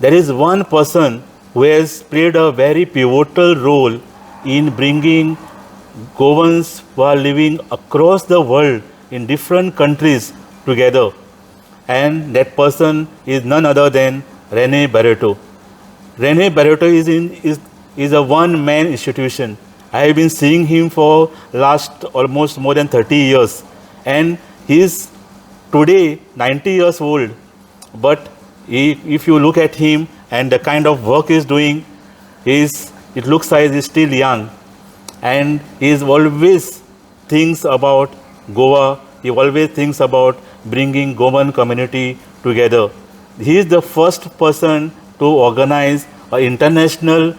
there is one person who has played a very pivotal role in bringing Goans who are living across the world in different countries together. And that person is none other than Rene Barreto. Rene Barreto is a one-man institution. I have been seeing him for last almost more than 30 years. And he is today 90 years old. But if you look at him and the kind of work he's doing, it looks like he's still young. And he always thinks about Goa. He always thinks about bringing Goan community together. He is the first person to organize an international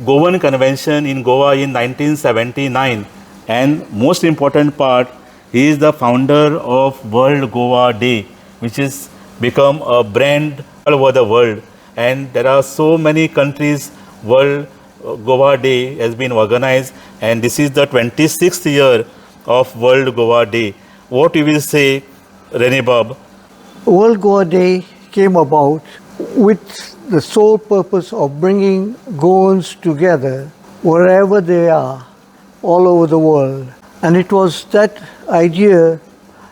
Goan convention in Goa in 1979. And most important part, he is the founder of World Goa Day, which is become a brand all over the world. And there are so many countries World Goa Day has been organized, and this is the 26th year of World Goa Day. What you will say, Rene Bob? World Goa Day came about with the sole purpose of bringing Goans together wherever they are, all over the world. And it was that idea,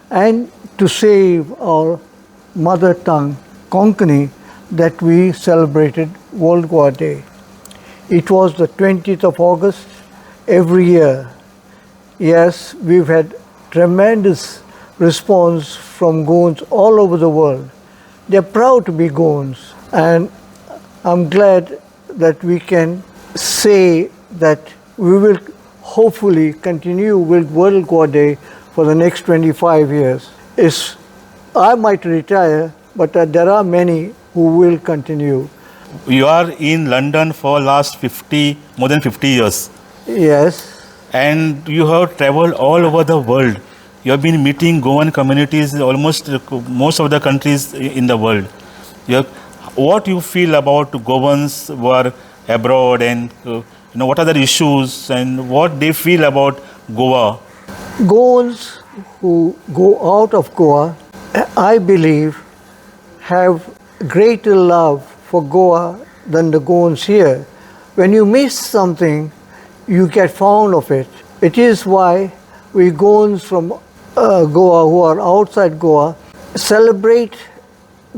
and to save our mother tongue, Konkani, that we celebrated World Goa Day. It was the 20th of August every year. Yes, we've had tremendous response from Goans all over the world. They're proud to be Goans, and I'm glad that we can say that we will hopefully continue with World Goa Day for the next 25 years. I might retire, but there are many who will continue. You are in London for last more than 50 years. Yes. And you have traveled all over the world. You have been meeting Goan communities almost most of the countries in the world. What you feel about Goans who are abroad, and what are the issues and what they feel about Goa? Goans who go out of Goa, I believe, have greater love for Goa than the Goans here. When you miss something, you get fond of it. It is why we Goans from Goa who are outside Goa celebrate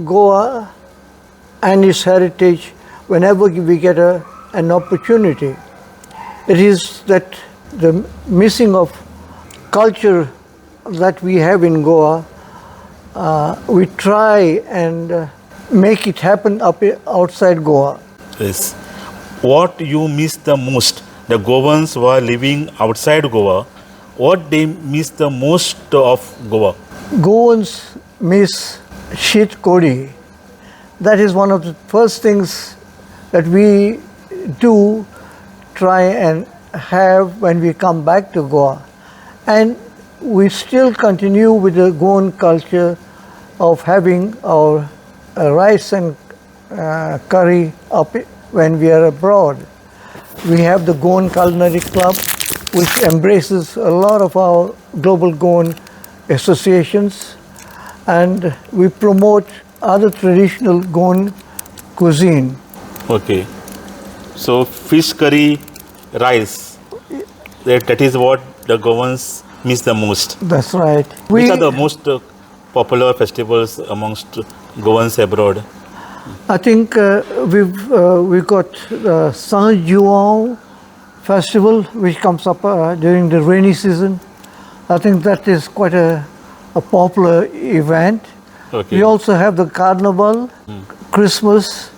Goa and its heritage whenever we get an opportunity. It is that the missing of culture that we have in Goa, we try and make it happen outside Goa. Yes. What you miss the most, the Goans who are living outside Goa, what they miss the most of Goa? Goans miss shit kodi. That is one of the first things that we do try and have when we come back to Goa. And we still continue with the Goan culture of having our rice and curry up when we are abroad. We have the Goan Culinary Club, which embraces a lot of our global Goan associations, and we promote other traditional Goan cuisine. Okay. So fish curry, rice, that is what the Goans miss the most. That's right. Which are the most popular festivals amongst Goans abroad? I think we've got the San Juan festival, which comes up during the rainy season. I think that is quite a popular event. Okay. We also have the Carnival, Christmas,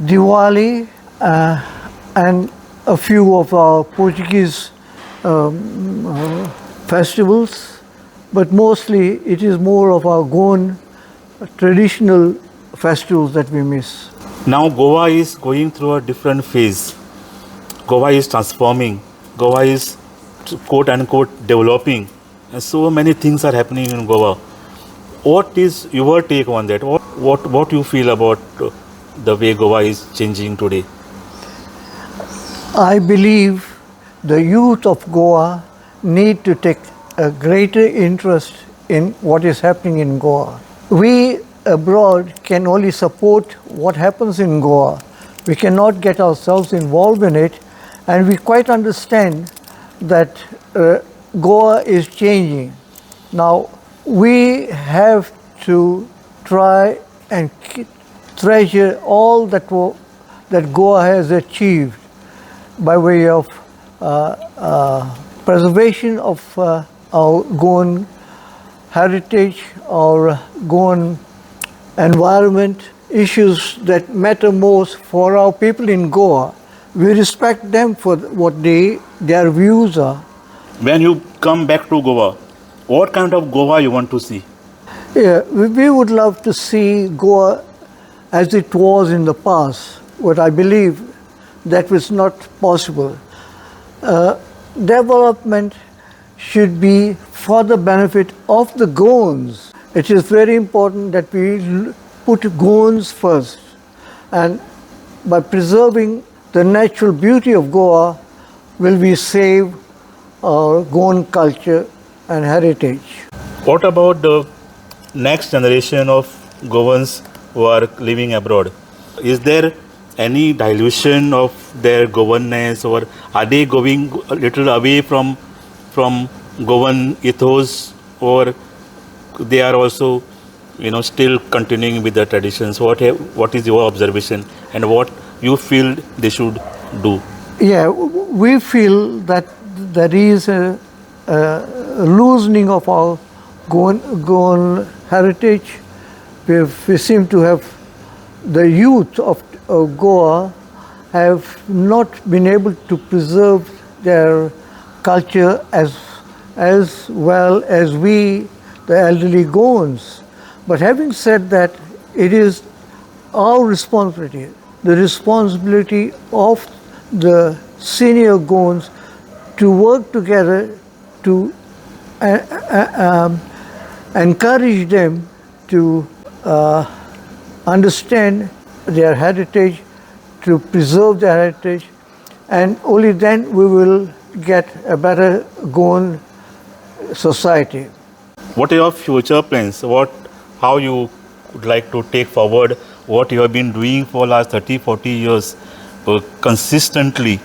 Diwali, and a few of our Portuguese festivals. But mostly it is more of our Goan traditional festivals that we miss. Now Goa is going through a different phase. Goa is transforming. Goa is quote unquote developing. And so many things are happening in Goa. What is your take on that? What you feel about the way Goa is changing today? I believe the youth of Goa need to take a greater interest in what is happening in Goa. We abroad can only support what happens in Goa. We cannot get ourselves involved in it, and we quite understand that Goa is changing. Now, we have to try and treasure all that Goa has achieved by way of preservation of our Goan heritage, our Goan environment, issues that matter most for our people in Goa. We respect them for what their views are. When you come back to Goa, what kind of Goa you want to see? Yeah, we would love to see Goa as it was in the past, but I believe that was not possible. Development should be for the benefit of the Goans. It is very important that we put Goans first, and by preserving the natural beauty of Goa, will we save our Goan culture and heritage. What about the next generation of Goans who are living abroad? Is there any dilution of their Goanness, or are they going a little away from Goan ethos, or they are also still continuing with the traditions? What is your observation, and what you feel they should do? Yeah, we feel that there is a loosening of our Goan heritage. We seem to have the youth of Goa have not been able to preserve their culture as well as we, the elderly Goans. But having said that, it is our responsibility, the responsibility of the senior Goans to work together to encourage them to understand their heritage, to preserve their heritage, and only then we will get a better Goan society. What are your future plans? How you would like to take forward what you have been doing for last 30-40 years consistently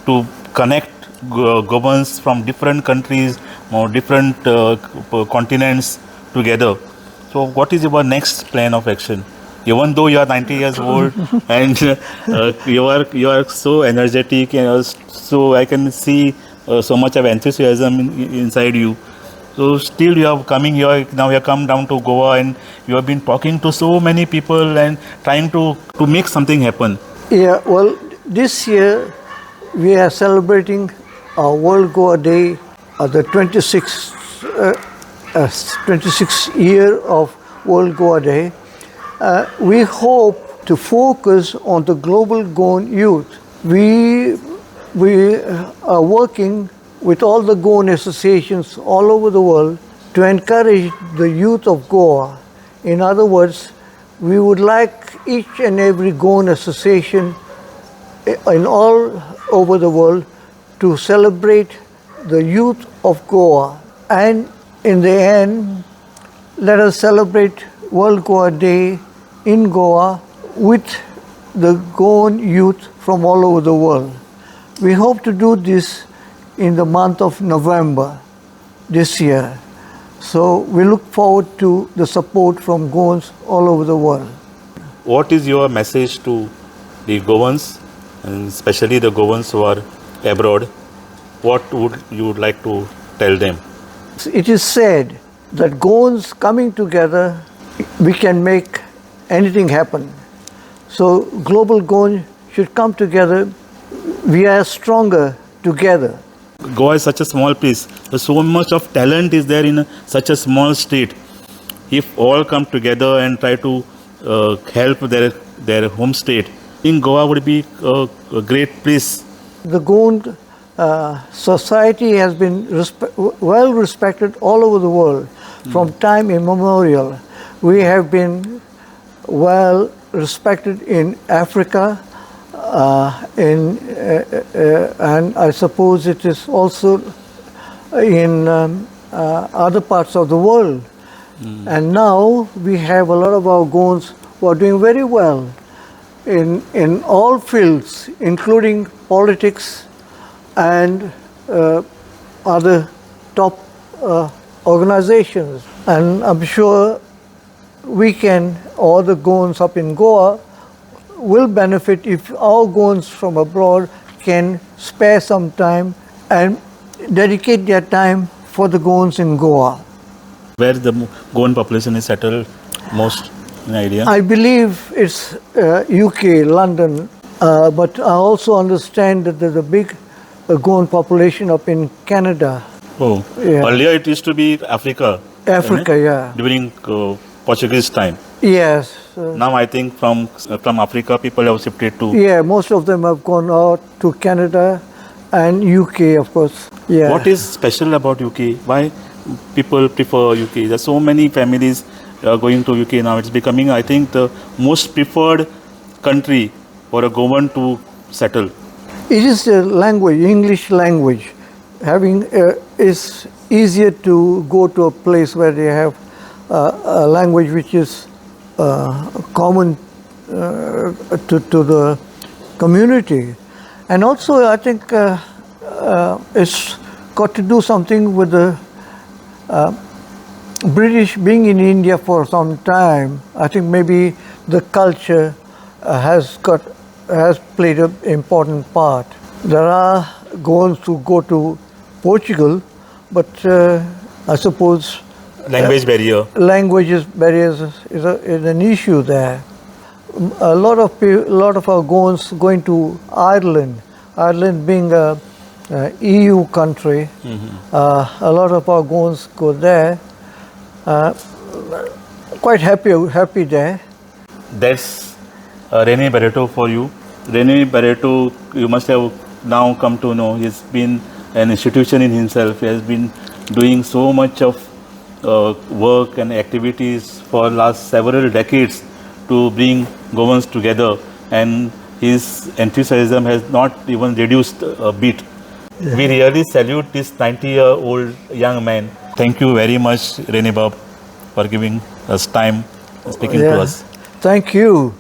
to connect Goans from different countries or different continents together? So what is your next plan of action? Even though you are 90 years old and you are so energetic, and so I can see so much of enthusiasm inside you. So still you are coming here, now you have come down to Goa and you have been talking to so many people and trying to make something happen. Yeah, well, this year we are celebrating our World Goa Day, the 26th year of World Goa Day. We hope to focus on the global Goan youth. We are working with all the Goan associations all over the world to encourage the youth of Goa. In other words, we would like each and every Goan association in all over the world to celebrate the youth of Goa. And in the end, let us celebrate World Goa Day in Goa with the Goan youth from all over the world. We hope to do this in the month of November this year. So we look forward to the support from Goans all over the world. What is your message to the Goans, and especially the Goans who are abroad? What would you like to tell them? It is said that Goans coming together, we can make anything happen. So global Goan should come together. We are stronger together. Goa is such a small place. So much of talent is there in such a small state. If all come together and try to help their home state, I think Goa would be a great place. The Goan society has been well respected all over the world from time immemorial. We have been well respected in Africa, and I suppose it is also in other parts of the world. And now we have a lot of our Goans who are doing very well in all fields, including politics and other top organizations. And I'm sure we can, all the Goans up in Goa, will benefit if our Goans from abroad can spare some time and dedicate their time for the Goans in Goa. Where the Goan population is settled most, an idea? I believe it's UK, London, but I also understand that there's a big Goan population up in Canada. Oh, Yeah. earlier it used to be Africa. Africa, isn't it? yeah. During Portuguese time. Yes. Now I think from Africa people have shifted to. Yeah, most of them have gone out to Canada and UK, of course. Yeah. What is special about UK? Why people prefer UK? There's so many families going to UK now. It's becoming, I think, the most preferred country for a Goan to settle. It is the language, English language. Having it's easier to go to a place where they have a language which is common to the community, and also I think it's got to do something with the British being in India for some time. I think maybe the culture has played an important part. There are Goans who go to Portugal, but I suppose Language barrier. languages barriers is an issue there. A lot of our Goans going to Ireland. Ireland being a EU country, a lot of our Goans go there. Quite happy there. That's Rene Barreto for you. Rene Barreto, you must have now come to know, he's been an institution in himself. He has been doing so much of work and activities for last several decades to bring Goans together, and his enthusiasm has not even reduced a bit. Yeah. We really salute this 90-year-old young man. Thank you very much, Rene Bab, for giving us time speaking to us. Thank you.